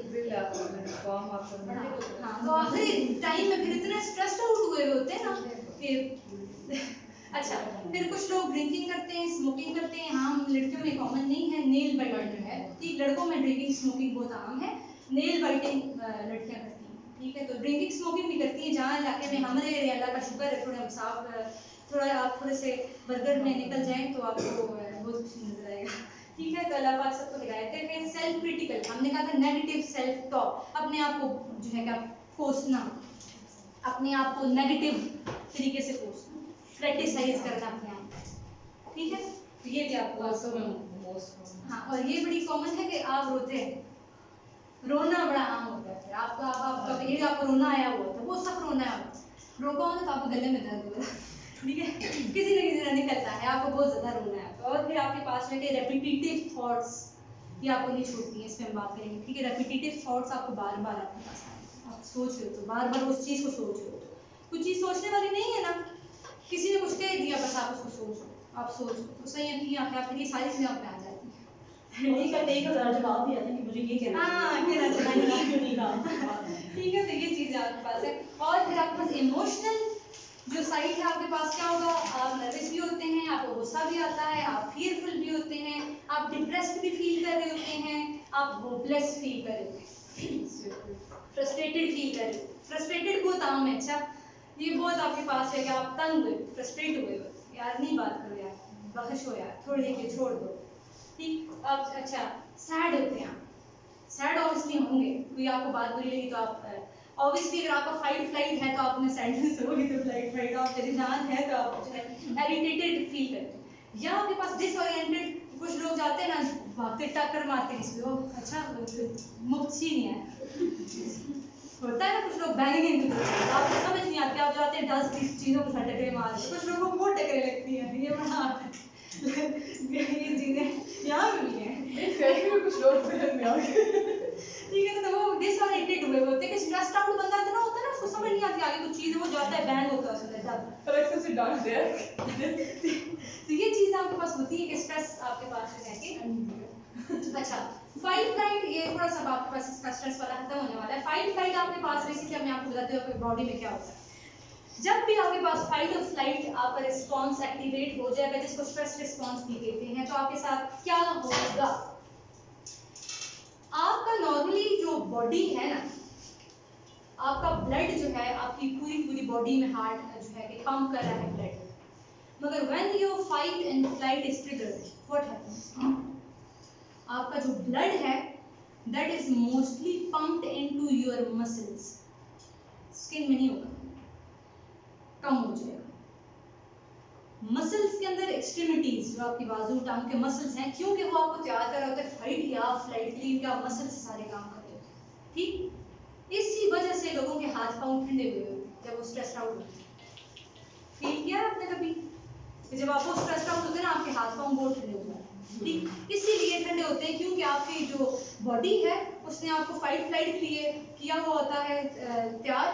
हाँ, तो आखिरी टाइम में फिर इतने स्ट्रेस्ड आउट हुए होते हैं ना कि अच्छा। फिर कुछ लोग ड्रिंकिंग करते हैं, स्मोकिंग करते हैं, हाँ लड़कियों में कॉमन नहीं है, नेल बाइटिंग है, ठीक, लड़कों में ड्रिंकिंग स्मोकिंग बहुत आम है, नेल बाइटिंग लड़कियां करती हैं, ठीक है। तो ड्रिंकिंग स्मोकिंग भी करती हैं, जहाँ इलाके में हमारे अल्लाह का शुक्र है थोड़ा साफ, थोड़ा आप थोड़े से बर्गर में निकल जाएं तो आपको बहुत कुछ नजर आएगा, ठीक है। तो अल्लाह पाक सबको हिदायत है। फिर सेल्फ क्रिटिकल, हमने कहा था नेगेटिव सेल्फ टॉक, अपने आप को जो है क्या कोसना, अपने आप को नेगेटिव तरीके से कोसना, क्रिटिसाइज करना अपने आप को, ठीक है। तो ये भी आपको हाँ, और ये बड़ी कॉमन है कि आप रोते हैं, रोना बड़ा आम होता है, फिर आपका बिहेवियर, आपको रोना आया हुआ था, वो सब रोना आया हुआ, रोका हो तो आपको गले में दर्द हो रहा है, ठीक है, किसी न किसी तरह निकलता है, आपको बहुत ज़्यादा रोना है। और फिर आपके पास में रेपिटेटिव थॉट्स, ये आपको नहीं छूटती है, इस पर हम बात करेंगे, ठीक है। रेपिटेटिव थॉट्स आपको बार बार आपके पास आए, आप सोच रहे हो तो बार बार उस चीज़ को सोच रहे हो, कुछ चीज़ सोचने वाली नहीं है ना, किसी ने कुछ कह दिया बस आप उसको सोचो, आप सोचो तो सही है, फिर ये सारी चीज़ें आप में आ जाती हैं, नहीं करते 1000 जवाब भी आते हैं कि मुझे ये कहना है, हाँ कहना चाहिए, क्यों नहीं कहा, ठीक है। तो ये चीज़ें आपके पास है। और फिर आपके पास इमोशनल जो साइड है, आपके पास क्या होगा, आप नर्वस भी होते हैं, आपको गुस्सा भी आता है, आप फियरफुल भी होते हैं, आप डिप्रेस्ड भी फील कर रहे होते हैं, आप होपलेस फील कर रहे होते हैं, फ्रस्ट्रेटेड फील कर रहे हो, फ्रस्ट्रेटेड बहुत आम है, अच्छा ये बहुत आपके पास है कि आप तंग हुए, फ्रस्ट्रेट हुए हो, यार नहीं बात करो यार, बख्श हो यार, थोड़ी देर के छोड़ दो, ठीक। अब अच्छा सैड होते हैं, सैड ऑब्वियसली होंगे, कोई आपको बात बुरी लगी तो आप ऑब्वियसली, अगर आपका फाइट फ्लाइट है तो आप में सैडनेस होगी, तो फ्लाइट फाइट, आप परेशान है तो आप जो है इरिटेटेड फील करते हैं, या आपके पास डिसओरिएंटेड, कुछ लोग जाते हैं ना भागते टक्कर मारते हैं किसी को, अच्छा मुफ्त सी नहीं है, होता है ना, कुछ लोग बैंग नहीं करते, आपको समझ नहीं आती, आप जाते हैं 10-20 चीज़ों को टकरे मारते, कुछ लोगों को बहुत टकरे लगती हैं, ये बड़ा ये चीज़ें यहाँ पे भी हैं, कुछ लोग में आ गए, ठीक है। तो वो डिसओरिएंटेड हुए होते हैं कि स्ट्रेस्ड आउट बंदा इतना होता है ना, उसको समझ नहीं आती आगे कुछ चीज़, वो जाता है बैंग होता है उसमें जाता, पर अक्सर से डांट दिया, तो ये चीज़ आपके पास होती है कि स्ट्रेस आपके पास है कि अच्छा फाइट फ्लाइट, ये थोड़ा सा आपके पास इसका स्ट्रेस वाला खत्म होने वाला है। फाइट फ्लाइट आपके पास बेसिकली मैं आपको बताती हूँ बॉडी में क्या होता है, जब भी आपके पास फाइट और फ्लाइट आपका रिस्पॉन्स एक्टिवेट हो जाएगा, जिसको स्ट्रेस रिस्पॉन्स भी कहते हैं, तो आपके साथ क्या होगा, आपका नॉर्मली जो बॉडी है ना, आपका ब्लड जो है आपकी पूरी बॉडी में हार्ट जो है कि पंप कर रहा है ब्लड, मगर when your fight and flight is triggered, what happens, आपका जो ब्लड है that is mostly pumped into your muscles, skin में नहीं होगा, कम हो जाएगा। मसल्स के अंदर एक्सट्रीमिटीज, जो आपकी बाजू टांग के मसल्स हैं, क्योंकि वो आपको तैयार कर रहा होता है फाइट या फ्लाइट के लिए, क्योंकि आप मसल से सारे काम कर रहे होते हैं, ठीक। इसी वजह से लोगों के हाथ पांव ठंडे हुए होते हैं जब वो स्ट्रेस आउट होते हैं। फील किया आपने कभी कि जब आप वो स्ट्रेस आउट होते हैं ना, आपके हाथ पांव बहुत ठंडे हो जाते हैं, ठीक। इसीलिए ठंडे होते हैं क्योंकि आपकी जो बॉडी है उसने आपको फाइट फ्लाइट के लिए किया हुआ होता है तैयार,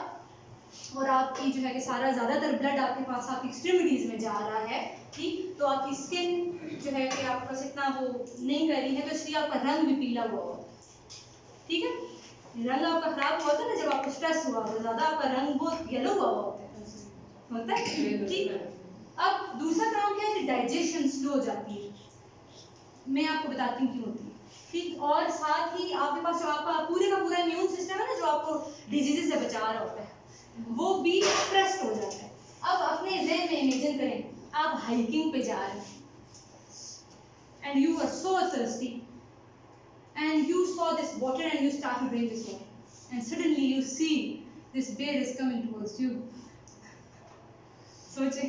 और आपकी जो है कि सारा ज़्यादातर ब्लड आपके पास आपकी एक्सट्रीमिटीज़ में जा रहा है, ठीक। तो आपकी स्किन जो है कि आपके पास इतना वो नहीं कर रही है, तो इसलिए आपका रंग भी पीला हुआ होता है, ठीक है। रंग आपका खराब हुआ था ना जब आपको स्ट्रेस हुआ, तो ज़्यादा आपका रंग बहुत येलो हुआ होता है, ठीक। अब दूसरा काम क्या है कि डाइजेशन स्लो हो जाती है, मैं आपको बताती हूँ क्यों होती है, ठीक। और साथ ही आपके पास जो आपका पूरे का पूरा इम्यून सिस्टम है ना, जो आपको डिजीजेस से बचा रहा होता है, वो भी स्ट्रेस्ड हो जाता है। अब अपने ज़हन में इमेजिन करें, आप हाइकिंग पे जा रहे हैं and you are so thirsty and you saw this water and you start to drink this water and suddenly you see this bear is coming towards you. सोचे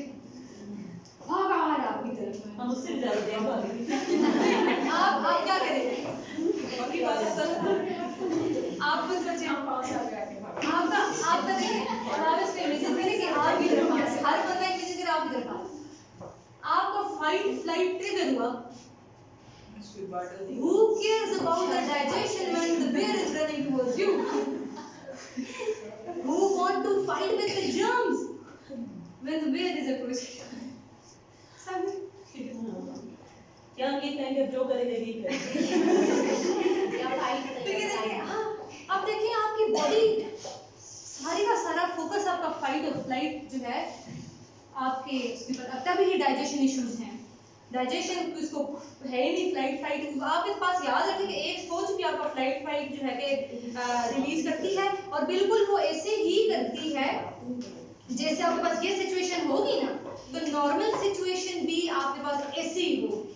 भाग आ रहा आपकी तरफ, हम उससे भी ज़्यादा देर भागेंगे। आप क्या करेंगे? आपकी बात सुन, आप खुद सोचें, आपका देखिए, और आप इस पे इमेजिन करें कि आपकी तरफ आ रहा है, हर बंदा इमेजिन करे आपकी तरफ आ रहा है, आपका फाइट फ्लाइट ट्रिगर हुआ। Who cares about the digestion when the bear is running towards you? Who want to fight with the germs when the bear is approaching? क्या ये कहेंगे अब जो करेगा ये करेगा। अब देखिए आपकी बॉडी सारी का सारा फोकस आपका फाइट और फ्लाइट जो है आपके उसके ऊपर, अब तभी ये डाइजेशन इश्यूज हैं, डाइजेशन इसको है ही नहीं, फ्लाइट फाइट आपके पास याद रखें कि एक सोच भी आपका फ्लाइट फाइट जो है कि रिलीज करती है, और बिल्कुल वो ऐसे ही करती है जैसे आपके पास ये सिचुएशन होगी ना, तो नॉर्मल सिचुएशन भी आपके पास ऐसे ही होगी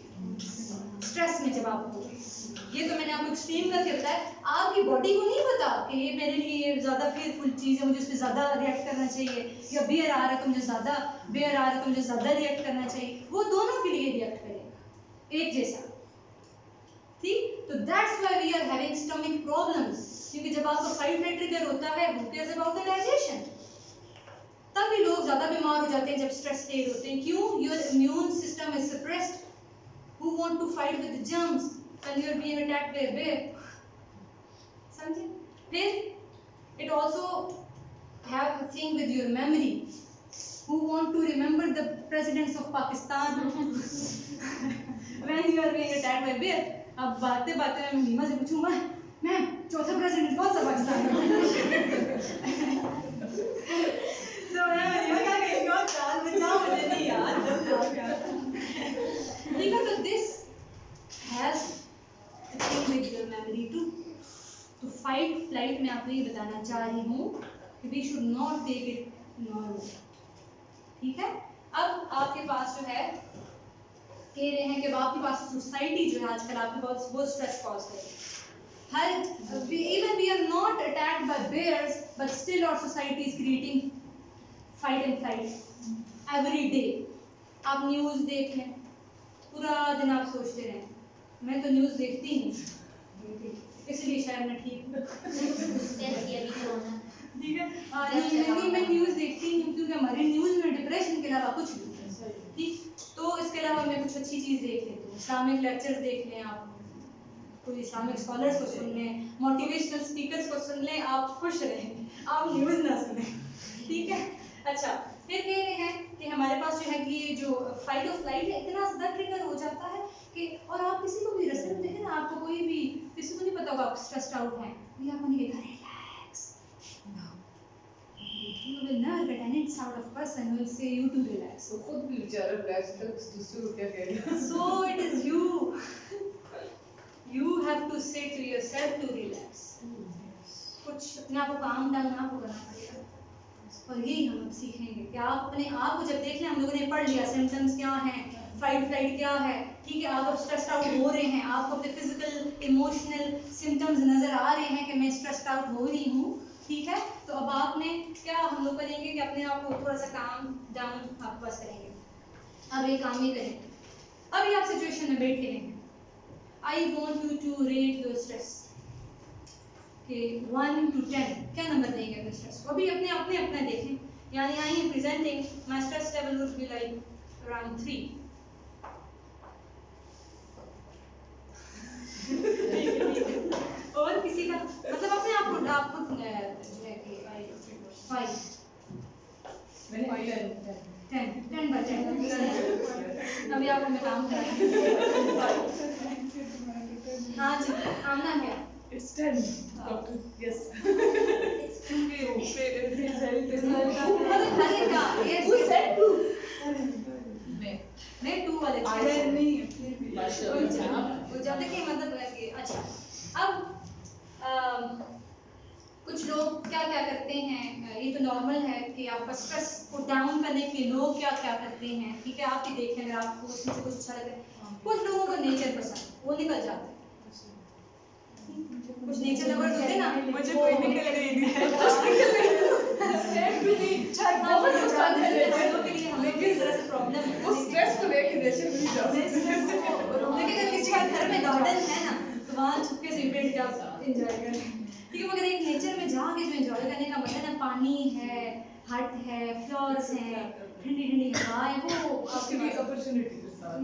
स्ट्रेस में जब आप हो। ये तो मैंने आपको एक्सट्रीम करके बताया, आपकी बॉडी को नहीं पता कि ये मेरे लिए ज़्यादा फेयरफुल चीज़ है, मुझे उस पर ज़्यादा रिएक्ट करना चाहिए, या बेयर आ रहा है तो मुझे ज़्यादा, बेयर आ रहा है तो मुझे ज़्यादा रिएक्ट करना चाहिए, वो दोनों के लिए रिएक्ट करेगा एक जैसा, ठीक। तो that's why we are having stomach problems, क्योंकि जब आपका फाइट फ्लाइट ट्रिगर होता है, who cares about the digestion, तभी लोग ज़्यादा बीमार हो जाते हैं जब स्ट्रेस स्टेट होते हैं। क्यों? Your immune system is suppressed, who want to fight with the germs when you are being attacked by a bear. Something. Then it also have a thing with your memory. Who want to remember the presidents of Pakistan when you are being attacked by a bear? अब बातें बातें में नीमा से पूछूंगा, मैम चौथा प्रेसिडेंट कौन सा पाकिस्तान का? तो मैं क्या कहेंगे, और चार बचाओ मुझे नहीं याद। ठीक है, तो this has a thing with your memory too. तो fight flight में आपको ये बताना चाह रही हूँ कि we should not take it normal, ठीक है। अब आपके पास जो है कह रहे हैं कि आपके पास सोसाइटी जो है आजकल आपके पास बहुत स्ट्रेस कॉज कर रही है। हर even we are not attacked by bears, but still our society is creating fight and flight every day. आप न्यूज़ देख लें, पूरा दिन आप सोचते रहें, मैं तो न्यूज़ देखती नहीं, इसलिए शायद मैं ठीक ठीक है। मैं न्यूज़ देखती नहीं क्योंकि हमारी न्यूज़ में डिप्रेशन के अलावा कुछ नहीं, ठीक। तो इसके अलावा मैं कुछ अच्छी चीज़ देख लेती हूँ, इस्लामिक लेक्चर्स देख लें, आप कोई इस्लामिक स्कॉलर्स को सुन लें, मोटिवेशनल स्पीकर्स को सुन लें, आप खुश रहें, आप न्यूज़ ना सुनें, ठीक है। अच्छा, फिर कह रहे हैं कि हमारे पास जो है कि ये जो फाइट और फ्लाइट है इतना ज़्यादा ट्रिगर हो जाता है कि, और आप किसी को भी रस्ते में देखें ना, आपको कोई भी किसी को नहीं पता होगा आप स्ट्रेस्ड आउट हैं, ये आप नहीं कहते relax, you will never get an inch out of person who will say you to relax. तो खुद भी बेचारा रिलैक्स तक दूसरे को क्या कह रहे हैं। So it is you have to say to yourself to relax. कुछ अपने आप को काम डाउन आपको करना पड़ेगा, और यही हम अब सीखेंगे कि आप अपने आप को जब देख लें, हम लोगों ने पढ़ लिया सिम्टम्स क्या हैं, फाइट फ्लाइट क्या है, ठीक है। आप अब स्ट्रेस्ड आउट हो रहे हैं, आपको अपने फिजिकल इमोशनल सिम्टम्स नज़र आ रहे हैं कि मैं स्ट्रेस्ड आउट हो रही हूँ, ठीक है। तो अब आपने क्या हम लोग करेंगे कि अपने आप को थोड़ा सा काम डाउन आपके पास करेंगे। अब ये काम ही करेंगे। अभी आप सिचुएशन में बैठे हैं, I want you to rate your stress के 1 to 10 क्या नंबर देंगे अपने स्ट्रेस को। अभी अपने अपने देखें, यानी I am presenting my stress level would be like around 3। और किसी का मतलब अपने आप को जो है कि 5 मैंने 10 बाय 10 अभी आपको मैं काम कराएंगे। हाँ जी, आमना क्या? It's 10, doctor. Yes. Who said 2? मैं 2 वाले जब देखिए मतलब कि अच्छा अब कुछ लोग क्या क्या करते हैं, ये तो नॉर्मल है कि आपका स्ट्रेस को डाउन करने के लिए लोग क्या क्या करते हैं, ठीक है। आप भी देखें अगर आपको उसमें से कुछ अच्छा लगे। कुछ लोगों को नेचर पसंद, वो निकल जाते हैं। कुछ नेचर लवर्स होते हैं ना, मुझे कोई निकल नहीं लेकिन जरा सा प्रॉब्लम है वो स्ट्रेस को लेके नेचर में जाओ। लेकिन अगर किसी का घर में गार्डन है ना तो वहाँ छुपके से बैठ के आप एंजॉय करें, ठीक है। मगर एक नेचर में जाके जो एंजॉय करने का मतलब है, पानी है, हट है, फ्लावर्स हैं, ठंडी ठंडी हवा है, वो आपके लिए अपॉर्चुनिटी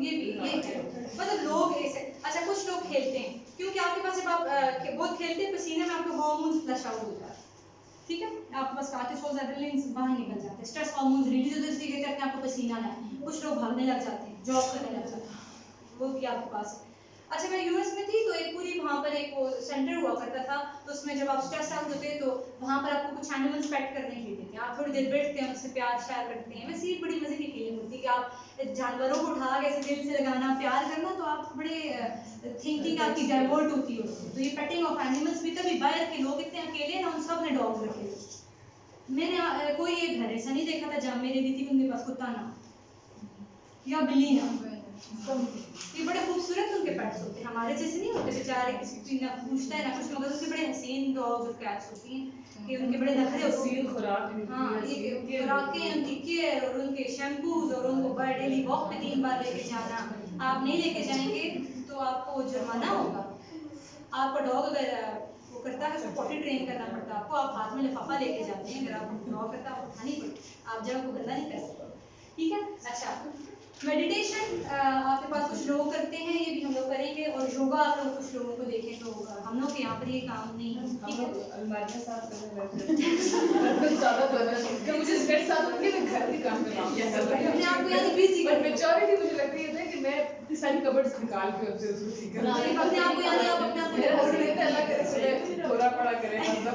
ये भी ये है। मतलब लोग ऐसे अच्छा कुछ लोग खेलते हैं क्योंकि आपके पास जब आप बहुत खेलते हैं पसीने में आपके हार्मोन्स फ्लश आउट होता है, ठीक है। आपके पास कार्टिसोल एड्रेनलिन बाहर निकल जाते हैं, स्ट्रेस हार्मोन्स रिलीज होते हैं, इसलिए करके आपको पसीना आए। कुछ लोग भागने लग जाते हैं, जॉब करने लग जाते हैं, वो भी आपके पास है। अच्छा मैं यूएस में थी तो एक पूरी वहाँ पर एक वो सेंटर हुआ करता था, तो उसमें जब आप स्ट्रेस आउट होते तो वहाँ पर आपको कुछ एनिमल्स पेट करने के लिए देते हैं, आप थोड़ी देर बैठते हैं, उनसे प्यार शेयर करते हैं। वैसे ये बड़ी मजे की फीलिंग होती है कि आप जानवरों को उठा के ऐसे दिल से लगाना, प्यार करना, तो आप बड़े थिंकिंग आपकी डाइवर्ट होती है उससे। तो ये पेटिंग ऑफ एनिमल्स भी तभी बाहर के लोग इतने अकेले ना, उन सब ने डॉग रखे। मैंने कोई एक घर ऐसा नहीं देखा था जहाँ मेरी दीदी उनके पास कुत्ता ना या बिल्ली ना, ये बड़े खूबसूरत उनके पेट्स होते हैं, हमारे जैसे नहीं होते बेचारे, किसी ना पूछता है ना कुछ, मगर उसके बड़े हसीन डॉग्स और कैट्स होती हैं कि उनके बड़े नखरे होते हैं। खुराक हाँ, ये खुराकें, उनकी केयर और उनके शैम्पूज और उनको डेली वॉक पे 3 बार लेके जाना। आप नहीं लेके जाएंगे तो आपको जुर्माना होगा। आपका डॉग अगर वो करता है तो पॉटी ट्रेन करना पड़ता है आपको, आप हाथ में लिफाफा लेके जाते हैं, अगर आप ड्रॉ करता है आपको उठानी पड़ती, आप जब को गंदा नहीं कर सकते, ठीक है। अच्छा मेडिटेशन आपके पास कुछ लोग करते हैं, ये भी हम लोग करेंगे। और योगा आप लोग कुछ लोगों को देखें तो हम लोग के यहाँ पर ये काम नहीं है, ठीक है। अलमारियां साफ करने लगते हैं ज्यादा तो मुझे स्ट्रेस आता है कि मैं घर भी काम कर रही हूं, अपने आप को यानी बिजी बट मेजॉरिटी मुझे लगती है कि मैं इतनी सारी कबर्ड्स निकाल के उनसे उसको ठीक कर रही हूं। अपने आप को यानी आप अपने आप मेरा हस्बैंड कहता है अल्लाह करे सुबह थोड़ा पड़ा करे मतलब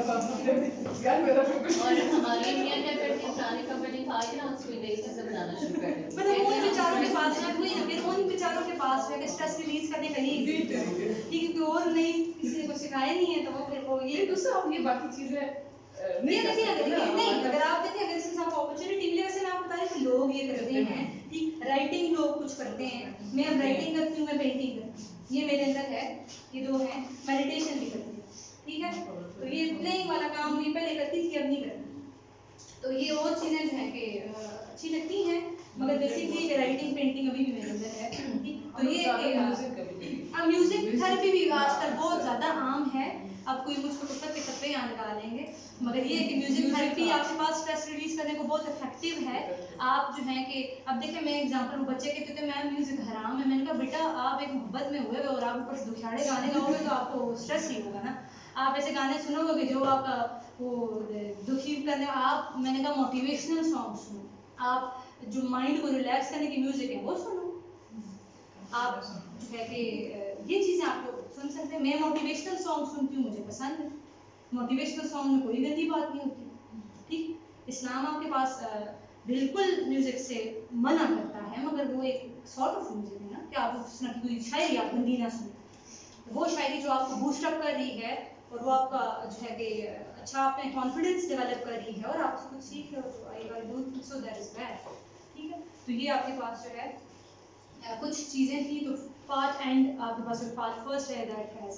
यार मेरा फिर कुछ और हमारी मियां क्या करती है, पुराने कपड़े निकाल के ना उसको नई चीजें बनाना शुरू कर देती है। मतलब उन बेचारों के पास ना कोई ना, फिर उन बेचारों के पास जो है स्ट्रेस रिलीज करने का ये ठीक है, और नहीं किसी को सिखाया नहीं है तो वो फिर वो ये दूसरा आप ये बाकी चीजें नहीं देखिए अगर आप देखिए अगर इससे आपको अपॉर्चुनिटी मिले, वैसे मैं आपको बता रही हूँ लोग ये करते हैं, ठीक। राइटिंग लोग कुछ करते हैं, मैं अब राइटिंग करती हूँ, मैं पेंटिंग करती हूँ, ये मेरे अंदर है, ये 2 हैं। मेडिटेशन भी करती हूँ, ठीक है। तो ये प्लेइंग वाला काम भी पहले करती थी, अब नहीं करती। तो ये और चीज़ें जो हैं कि अच्छी लगती हैं, मगर बेसिकली राइटिंग पेंटिंग अभी भी मेरे अंदर है, ठीक। तो ये म्यूजिक थेरेपी भी आजकल बहुत ज़्यादा आम है। अब कोई मुझको पुस्तक के टप्पे यहाँ निकालेंगे, मगर ये है कि म्यूजिक थेरेपी आपके पास स्ट्रेस रिलीज करने को बहुत इफेक्टिव है। आप जो है कि अब देखिए मैं एग्जांपल, वो बच्चे कहते थे मैम म्यूजिक हराम है, मैंने कहा बेटा आप एक मोहब्बत में हुए और आप ऊपर से दुखियाड़े गाने गाओगे तो आपको स्ट्रेस ही होगा ना। आप ऐसे गाने सुनोगे कि जो आपका वो दुखी करने, आप मैंने कहा मोटिवेशनल सॉन्ग सुनो, आप जो माइंड को रिलैक्स करने की म्यूजिक है वो सुनो। आप जो है कि ये चीज़ें आप लोग सुन सकते हैं। मैं मोटिवेशनल सॉन्ग सुनती हूँ, मुझे पसंद है। मोटिवेशनल सॉन्ग में कोई गंदी बात नहीं होती, ठीक। इस्लाम आपके पास बिल्कुल म्यूजिक से मना करता है, मगर वो एक सॉर्ट ऑफ म्यूजिक है ना कि आप उस तरह की कोई शायरी आप गंदी ना सुने। वो शायरी जो आपको बूस्ट अप कर रही है और वो आपका जो है कि अच्छा आपने कॉन्फिडेंस डेवलप कर रही है और आप कुछ सीख रहे हो, तो I don't think so that is bad, ठीक है। तो ये आपके पास जो है कुछ चीज़ें थी। तो पार्ट एंड आपके पास जो पार्ट फर्स्ट है दैट हैज़